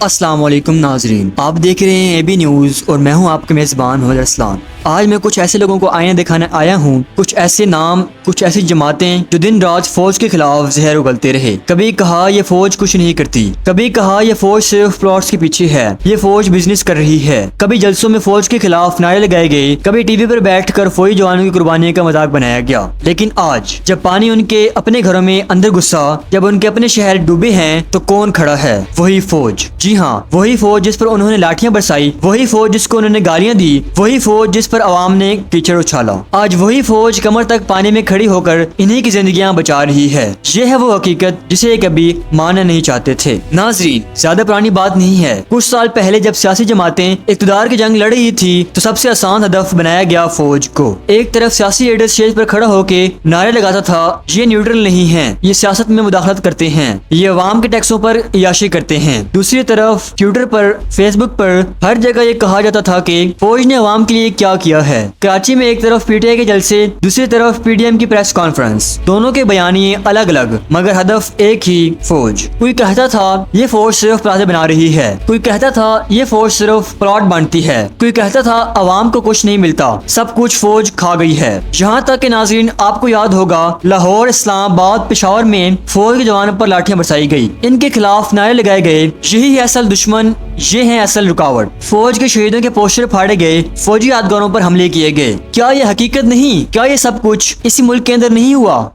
अस्सलाम वालेकुम नाजरीन, आप देख रहे हैं एबी न्यूज़ और मैं हूं आपके मेज़बान मोहम्मद अरसलान। आज मैं कुछ ऐसे लोगों को आईना दिखाने आया हूं, कुछ ऐसे नाम, कुछ ऐसी जमातें जो दिन रात फौज के खिलाफ जहर उगलते रहे। कभी कहा ये फौज कुछ नहीं करती, कभी कहा ये फौज सिर्फ प्लॉट्स के पीछे है, ये फौज बिजनेस कर रही है। कभी जलसों में फौज के खिलाफ नारे लगाए गए, कभी टीवी पर बैठ कर फौजी जवानों की कुर्बानी का मजाक बनाया गया। लेकिन आज जब पानी उनके अपने घरों में अंदर घुसा, जब उनके अपने शहर डूबे हैं, तो कौन खड़ा है? वही फौज। जी हाँ, वही फौज जिस पर उन्होंने लाठियां बरसाई, वही फौज जिसको उन्होंने गालियां दी, वही फौज जिस पर आवाम ने कीचड़ उछाला। आज वही फौज कमर तक पानी में खड़ी होकर इन्हीं की जिंदगियां बचा रही है। ये है वो हकीकत जिसे कभी मानना नहीं चाहते थे। नाजरीन, ज्यादा पुरानी बात नहीं है। कुछ साल पहले जब सियासी जमातें इक़्तिदार की जंग लड़ रही थी, तो सबसे आसान हदफ बनाया गया फौज को। एक तरफ सियासी लीडर स्टेज पर खड़ा होके नारे लगाता था, ये न्यूट्रल नहीं है, ये सियासत में मुदाखलत करते हैं, ये अवाम के टैक्सों पर इयाशी करते हैं। दूसरी तरफ ट्विटर पर, फेसबुक पर हर जगह ये कहा जाता था कि फौज ने अवाम के लिए क्या किया है। कराची में एक तरफ पीटीआई के जलसे, दूसरी तरफ पीडीएम की प्रेस कॉन्फ्रेंस, दोनों के बयानिए अलग अलग, मगर हदफ एक ही, फौज। कोई कहता था ये फौज सिर्फ प्लाजे बना रही है, कोई कहता था ये फौज सिर्फ प्लॉट बांटती है, कोई कहता था अवाम को कुछ नहीं मिलता, सब कुछ फौज खा गई है। यहाँ तक कि नाजरीन, आपको याद होगा लाहौर, इस्लामाबाद, पेशावर में फौज के जवानों पर लाठियां बरसाई गई, इनके खिलाफ नारे लगाए गए, यही है असल दुश्मन, ये है असल रुकावट। फौज के शहीदों के पोस्टर फाड़े गए, फौजी यादगारों पर हमले किए गए। क्या ये हकीकत नहीं? क्या ये सब कुछ इसी मुल्क के अंदर नहीं हुआ?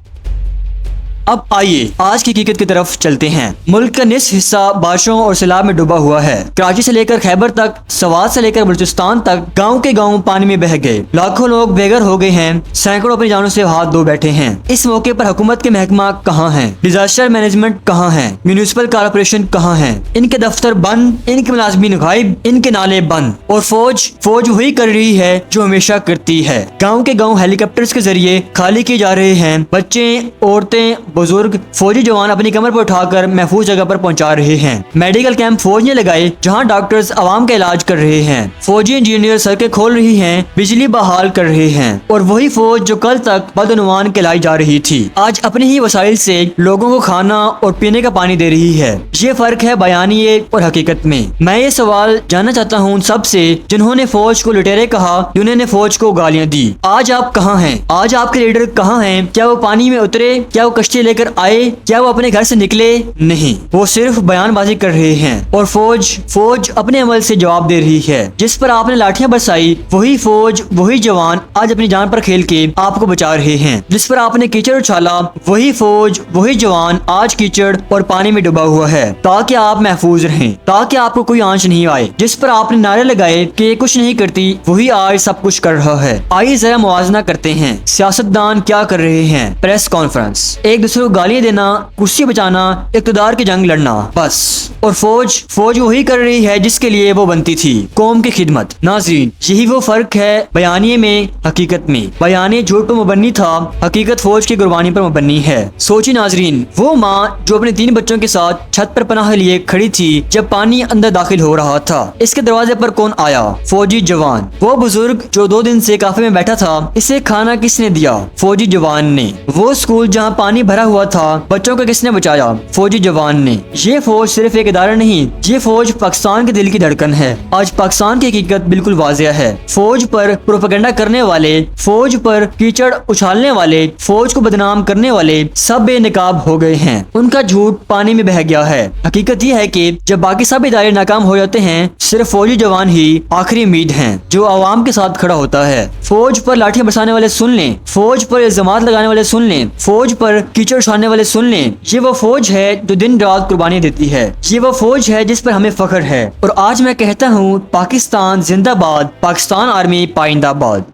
अब आइए आज की हकीकत की तरफ चलते हैं। मुल्क का निस्फ हिस्सा बारिशों और सैलाब में डूबा हुआ है। कराची से लेकर खैबर तक, सवात से लेकर बलूचिस्तान तक, गांव के गांव पानी में बह गए। लाखों लोग बेघर हो गए हैं, सैकड़ों अपनी जानों से हाथ धो बैठे हैं। इस मौके पर हुकूमत के महकमा कहाँ हैं? डिजास्टर मैनेजमेंट कहाँ है? म्यूनिसिपल कॉर्पोरेशन कहाँ है? इनके दफ्तर बंद, इनके मुलाजमीन गायब, इनके नाले बंद। और फौज वही कर रही है जो हमेशा करती है। गाँव के गाँव हेलीकॉप्टर्स के जरिए खाली किए जा रहे हैं। बच्चे, औरतें, बुजुर्ग फौजी जवान अपनी कमर पर उठाकर महफूज जगह पर पहुंचा रहे हैं। मेडिकल कैंप फौज ने लगाए, जहां डॉक्टर्स आवाम का इलाज कर रहे हैं। फौजी इंजीनियर सड़कें खोल रही हैं, बिजली बहाल कर रहे हैं। और वही फौज जो कल तक बदनुमान कहलाई जा रही थी, आज अपने ही वसाइल से लोगों को खाना और पीने का पानी दे रही है। ये फर्क है बयानिए और हकीकत में। मैं ये सवाल जानना चाहता हूँ सबसे, जिन्होंने फौज को लुटेरे कहा, जिन्होंने फौज को गालियाँ दी। आज आप कहाँ हैं? आज आपके लीडर कहाँ हैं? क्या वो पानी में उतरे? क्या वो कश्ती लेकर आए? क्या वो अपने घर से निकले? नहीं, वो सिर्फ बयानबाजी कर रहे हैं। और फौज अपने अमल से जवाब दे रही है। जिस पर आपने लाठियां बरसाई, वही फौज, वही जवान आज अपनी जान पर खेल के आपको बचा रहे हैं। जिस पर आपने कीचड़ उछाला, वही फौज, वही जवान आज कीचड़ और पानी में डूबा हुआ है, ताकि आप महफूज रहें, ताकि आपको कोई आंच नहीं आए। जिस पर आपने नारे लगाए कि कुछ नहीं करती, वही आज सब कुछ कर रहा है। आइए जरा मुआवजा करते हैं, सियासतदान क्या कर रहे हैं। प्रेस कॉन्फ्रेंस, एक दूसरे को गालियां देना, कुर्सी बचाना, इक़्तिदार की जंग लड़ना, बस। और फौज वही कर रही है जिसके लिए वो बनती थी, कौम की खिदमत। नाज़रीन, यही वो फर्क है बयानिए में, हकीकत में। बयानिए झूठ पर मुबन्नी था, हकीकत फौज की कुर्बानी पर मुबन्नी है। सोचिए नाज़रीन, वो माँ जो अपने 3 बच्चों के साथ छत पर पनाह लिए खड़ी थी जब पानी अंदर दाखिल हो रहा था, इसके दरवाजे पर कौन आया? फौजी जवान। वो बुजुर्ग जो 2 दिन से काफे में बैठा था, इसे खाना किसने दिया? फौजी जवान ने। वो स्कूल जहाँ पानी भरा हुआ था, बच्चों को किसने बचाया? फौजी जवान ने। ये फौज सिर्फ एक इदारा नहीं, ये फौज पाकिस्तान के दिल की धड़कन है। आज पाकिस्तान की हकीकत बिल्कुल वाज़ेह है। फौज पर प्रोपेगेंडा करने वाले, फौज पर कीचड़ उछालने वाले, फौज को बदनाम करने वाले सब बेनकाब हो गए हैं। उनका झूठ पानी में बह गया है। हकीकत यह है कि जब बाकी सब इदारे नाकाम हो जाते हैं, सिर्फ फौजी जवान ही आखिरी उम्मीद है जो आवाम के साथ खड़ा होता है। फौज पर लाठियां बरसाने वाले सुन लें, फौज पर इल्जामात लगाने वाले सुन लें, फौज पर कीचड़ उछालने वाले सुन लें। ये वो फौज है जो दिन रात कुर्बानी देती है। ये वो फौज है जिस पर हमें फख्र है। और आज मैं कहता हूँ, पाकिस्तान जिंदाबाद, पाकिस्तान आर्मी पाइंदाबाद।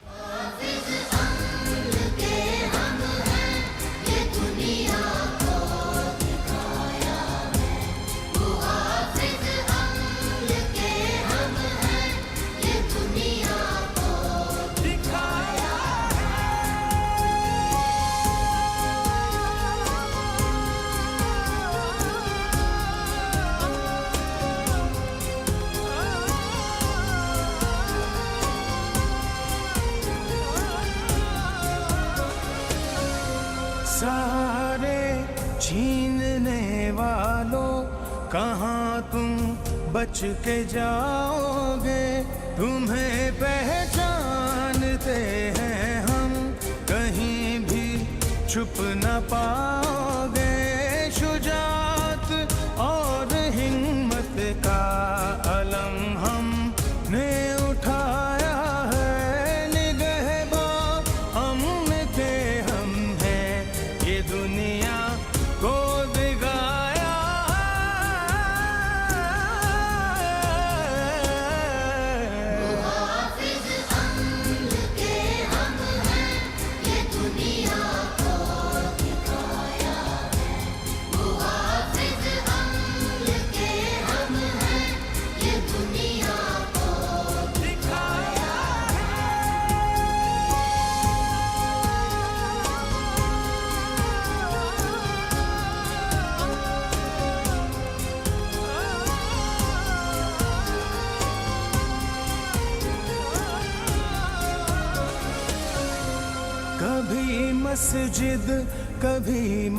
बच के जाओगे, तुम्हें पहचानते हैं हम, कहीं भी छुप न पाओगे। शुजात और हिम्मत का अलम हमने उठाया है, निगहबान हमने के हम हैं, ये दुनिया को दिखाया है। मुहाफिज अम्न के हम हैं, ये दुनिया को दिखाया है। मुहाफिज अम्न के हम हैं, ये दुनिया को दिखाया कभी मस्जिद कभी